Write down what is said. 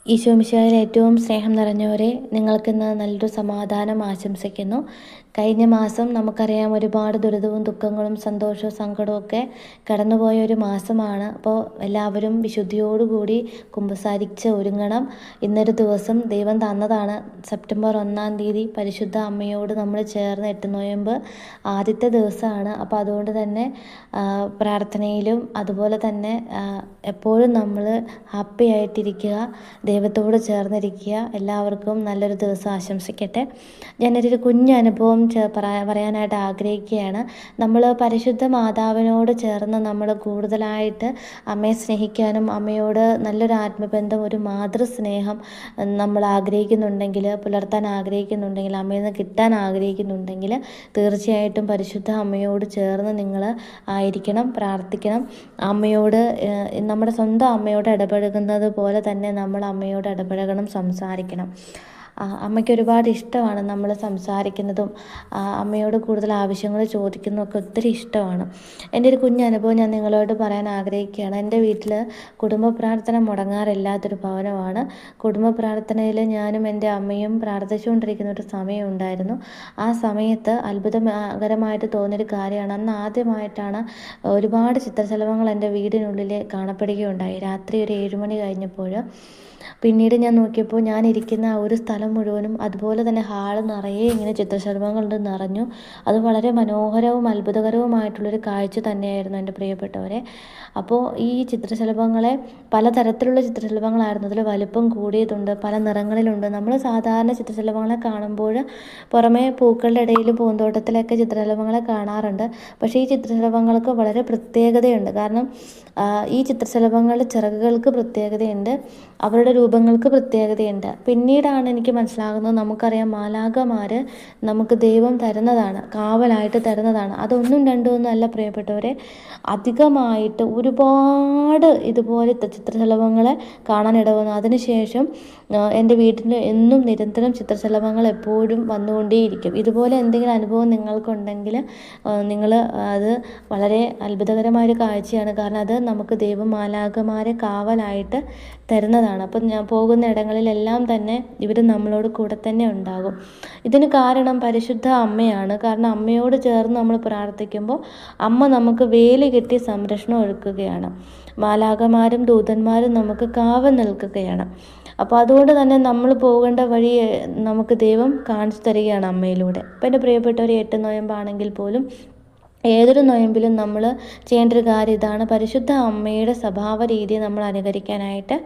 ഈശോമിശിഹായിൽ ഏറ്റവും സ്നേഹം നിറഞ്ഞവരെ, നിങ്ങൾക്കിന്ന് നല്ലൊരു സമാധാനം ആശംസിക്കുന്നു. കഴിഞ്ഞ മാസം നമുക്കറിയാം, ഒരുപാട് ദുരിതവും ദുഃഖങ്ങളും സന്തോഷവും സങ്കടവും ഒക്കെ കടന്നുപോയ ഒരു മാസമാണ്. അപ്പോൾ എല്ലാവരും വിശുദ്ധിയോടുകൂടി കുമ്പസാരിച്ച് ഒരുങ്ങണം. ഇന്നൊരു ദിവസം ദൈവം തന്നതാണ്. സെപ്റ്റംബർ 1-ാം തീയതി പരിശുദ്ധ അമ്മയോട് നമ്മൾ ചേർന്ന് 8 നോയമ്പ് ആദ്യത്തെ ദിവസമാണ്. അപ്പോൾ അതുകൊണ്ട് തന്നെ പ്രാർത്ഥനയിലും അതുപോലെ തന്നെ എപ്പോഴും നമ്മൾ ഹാപ്പി ആയിട്ടിരിക്കുക, ദൈവത്തോട് ചേർന്നിരിക്കുക. എല്ലാവർക്കും നല്ലൊരു ദിവസം ആശംസിക്കട്ടെ. ഞാനൊരു കുഞ്ഞനുഭവം പറയാനായിട്ട് ആഗ്രഹിക്കുകയാണ്. നമ്മൾ പരിശുദ്ധ മാതാവിനോട് ചേർന്ന് നമ്മൾ കൂടുതലായിട്ട് അമ്മയെ സ്നേഹിക്കാനും അമ്മയോട് നല്ലൊരു ആത്മബന്ധം, ഒരു മാതൃസ്നേഹം നമ്മൾ ആഗ്രഹിക്കുന്നുണ്ടെങ്കിൽ, പുലർത്താൻ ആഗ്രഹിക്കുന്നുണ്ടെങ്കിൽ, അമ്മയിൽ നിന്ന് കിട്ടാൻ ആഗ്രഹിക്കുന്നുണ്ടെങ്കിൽ തീർച്ചയായിട്ടും പരിശുദ്ധ അമ്മയോട് ചേർന്ന് നിങ്ങൾ ആയിരിക്കണം, പ്രാർത്ഥിക്കണം. അമ്മയോട്, നമ്മുടെ സ്വന്തം അമ്മയോട് ഇടപഴകുന്നത് പോലെ തന്നെ നമ്മൾ അമ്മയോട് ഇടപഴകണം, സംസാരിക്കണം. അമ്മയ്ക്ക് ഒരുപാട് ഇഷ്ടമാണ് നമ്മൾ സംസാരിക്കുന്നതും അമ്മയോട് കൂടുതൽ ആവശ്യങ്ങൾ ചോദിക്കുന്നതൊക്കെ ഒത്തിരി ഇഷ്ടമാണ്. എൻ്റെ ഒരു കുഞ്ഞനുഭവം ഞാൻ നിങ്ങളോട് പറയാൻ ആഗ്രഹിക്കുകയാണ്. എൻ്റെ വീട്ടിൽ കുടുംബ പ്രാർത്ഥന മുടങ്ങാറില്ലാത്തൊരു ഭവനമാണ്. കുടുംബ പ്രാർത്ഥനയിൽ ഞാനും എൻ്റെ അമ്മയും പ്രാർത്ഥിച്ചുകൊണ്ടിരിക്കുന്ന ഒരു സമയം ഉണ്ടായിരുന്നു. ആ സമയത്ത് അത്ഭുതകരമായിട്ട് തോന്നിയൊരു കാര്യമാണ്, അന്ന് ആദ്യമായിട്ടാണ് ഒരുപാട് ചിത്രശലഭങ്ങൾ എൻ്റെ വീടിനുള്ളിൽ കാണപ്പെടുകയുണ്ടായി. രാത്രി ഒരു 7 മണി കഴിഞ്ഞപ്പോൾ. പിന്നീട് ഞാൻ നോക്കിയപ്പോൾ ഞാനിരിക്കുന്ന ഒരു സ്ഥലം മുഴുവനും അതുപോലെ തന്നെ ഹാള് നിറയെ ഇങ്ങനെ ചിത്രശലഭങ്ങൾ കൊണ്ട് നിറഞ്ഞു. അത് വളരെ മനോഹരവും അത്ഭുതകരവുമായിട്ടുള്ളൊരു കാഴ്ച തന്നെയായിരുന്നു എൻ്റെ പ്രിയപ്പെട്ടവരെ. അപ്പോൾ ഈ ചിത്രശലഭങ്ങളെ പലതരത്തിലുള്ള ചിത്രശലഭങ്ങളായിരുന്നു. അതിൽ വലിപ്പം കൂടിയതുണ്ട്, പല നിറങ്ങളിലുണ്ട്. നമ്മൾ സാധാരണ ചിത്രശലഭങ്ങളെ കാണുമ്പോൾ പുറമേ പൂക്കളുടെ ഇടയിൽ പൂന്തോട്ടത്തിലൊക്കെ ചിത്രശലഭങ്ങളെ കാണാറുണ്ട്. പക്ഷേ ഈ ചിത്രശലഭങ്ങൾക്ക് വളരെ പ്രത്യേകതയുണ്ട്. കാരണം ഈ ചിത്രശലഭങ്ങളുടെ ചിറകുകൾക്ക് പ്രത്യേകതയുണ്ട്, അവരുടെ രൂപങ്ങൾക്ക് പ്രത്യേകതയുണ്ട്. പിന്നീടാണ് എനിക്ക് മനസ്സിലാകുന്നത്, നമുക്കറിയാം മാലാഖമാർ നമുക്ക് ദൈവം തരുന്നതാണ്, കാവലായിട്ട് തരുന്നതാണ്. അതൊന്നും രണ്ടും അല്ല പ്രിയപ്പെട്ടവരെ, അധികമായിട്ട് ഒരുപാട് ഇതുപോലത്തെ ചിത്രശലഭങ്ങളെ കാണാനിടവന്നു. അതിനുശേഷം എൻ്റെ വീട്ടിൽ എന്നും നിരന്തരം ചിത്രശലഭങ്ങൾ എപ്പോഴും വന്നുകൊണ്ടേയിരിക്കും. ഇതുപോലെ എന്തെങ്കിലും അനുഭവം നിങ്ങൾക്കുണ്ടെങ്കിൽ നിങ്ങൾ അത് വളരെ അത്ഭുതകരമായൊരു കാഴ്ചയാണ്. കാരണം അത് നമുക്ക് ദൈവം മാലാഖമാരെ കാവലായിട്ട് തരുന്നതാണ്. അപ്പം ഞാൻ പോകുന്ന ഇടങ്ങളിലെല്ലാം തന്നെ ഇവർ നമ്മളോട് കൂടെ തന്നെ ഉണ്ടാകും. ഇതിന് കാരണം പരിശുദ്ധ അമ്മയാണ്. കാരണം അമ്മയോട് ചേർന്ന് നമ്മൾ പ്രാർത്ഥിക്കുമ്പോൾ അമ്മ നമുക്ക് വേലി കെട്ടി സംരക്ഷണം ഒരുക്കുകയാണ്. മാലാഖമാരും ദൂതന്മാരും നമുക്ക് കാവൽ നിൽക്കുകയാണ്. അപ്പോൾ അതുകൊണ്ട് തന്നെ നമ്മൾ പോകേണ്ട വഴി നമുക്ക് ദൈവം കാണിച്ചു തരികയാണ് അമ്മയിലൂടെ. അപ്പോൾ എൻ്റെ പ്രിയപ്പെട്ടവർ, 8 നോയമ്പാണെങ്കിൽ പോലും ഏതൊരു നോയമ്പിലും നമ്മൾ ചെയ്യേണ്ട ഒരു കാര്യം ഇതാണ്: പരിശുദ്ധ അമ്മയുടെ സ്വഭാവ രീതിയെ നമ്മൾ അനുകരിക്കാനായിട്ട്